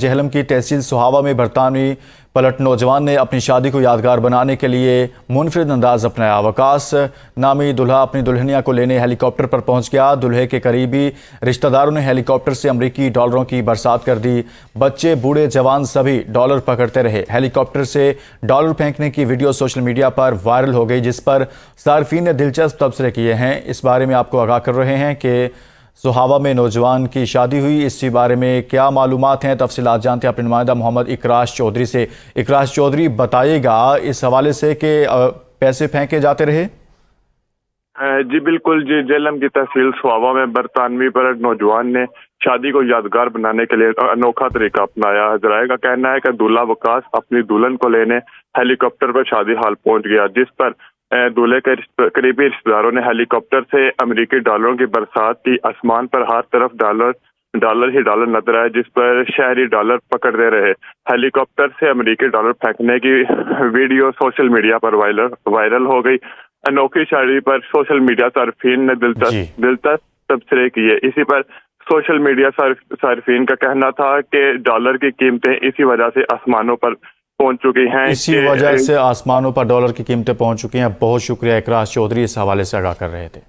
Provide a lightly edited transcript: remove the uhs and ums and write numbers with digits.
जहलम की तहसील सुहावा में बरतानवी पलट नौजवान ने अपनी शादी को यादगार बनाने के लिए मुनफरिद अंदाज अपनाया। वकास नामी दुल्हा अपनी दुल्हनिया को लेने हेलीकॉप्टर पर पहुंच गया। दुल्हे के करीबी रिश्तेदारों ने हेलीकॉप्टर से अमरीकी डॉलरों की बरसात कर दी। बच्चे बूढ़े जवान सभी डॉलर पकड़ते रहे। हेलीकॉप्टर से डॉलर फेंकने की वीडियो सोशल मीडिया पर वायरल हो गई, जिस पर सार्फिन ने दिलचस्प तबसरे किए हैं। इस बारे में आपको आगाह कर रहे हैं कि सुहावा में नौजवान की शादी हुई। इसी बारे में क्या मालूमात हैं, तफसीलात जानते हैं अपने नुमाइंदा मोहम्मद इकराश चौधरी से। इकराश चौधरी, बताइएगा इस हवाले से कि पैसे फेंके जाते रहे। जी बिल्कुल जी, जेहलम की तहसील सुहावा में बरतानवी पर नौजवान ने शादी को यादगार बनाने के लिए अनोखा तरीका अपनाया। जराये का कहना है कि दूल्हा वकास अपनी दुल्हन को लेने हेलीकॉप्टर पर शादी हाल पहुंच गया, जिस पर दूल्हे के करीबी रिश्तेदारों ने हेलीकॉप्टर से अमेरिकी डॉलरों की बरसात की। आसमान पर हर तरफ डॉलर ही डॉलर नजर आए, जिस पर शहरी डॉलर पकड़ते रहे। हेलीकॉप्टर से अमेरिकी डॉलर फेंकने की वीडियो सोशल मीडिया पर वायरल हो गई। अनोखी शादी पर सोशल मीडिया सार्फिन ने दिलचस्प तबसरे किए। इसी पर सोशल मीडिया सार्फिन का कहना था कि डॉलर की कीमतें इसी वजह से आसमानों पर पहुंच चुकी हैं। इसी वजह से आसमानों पर डॉलर की कीमतें पहुंच चुकी हैं। बहुत शुक्रिया इकराश चौधरी, इस हवाले से आगाह कर रहे थे।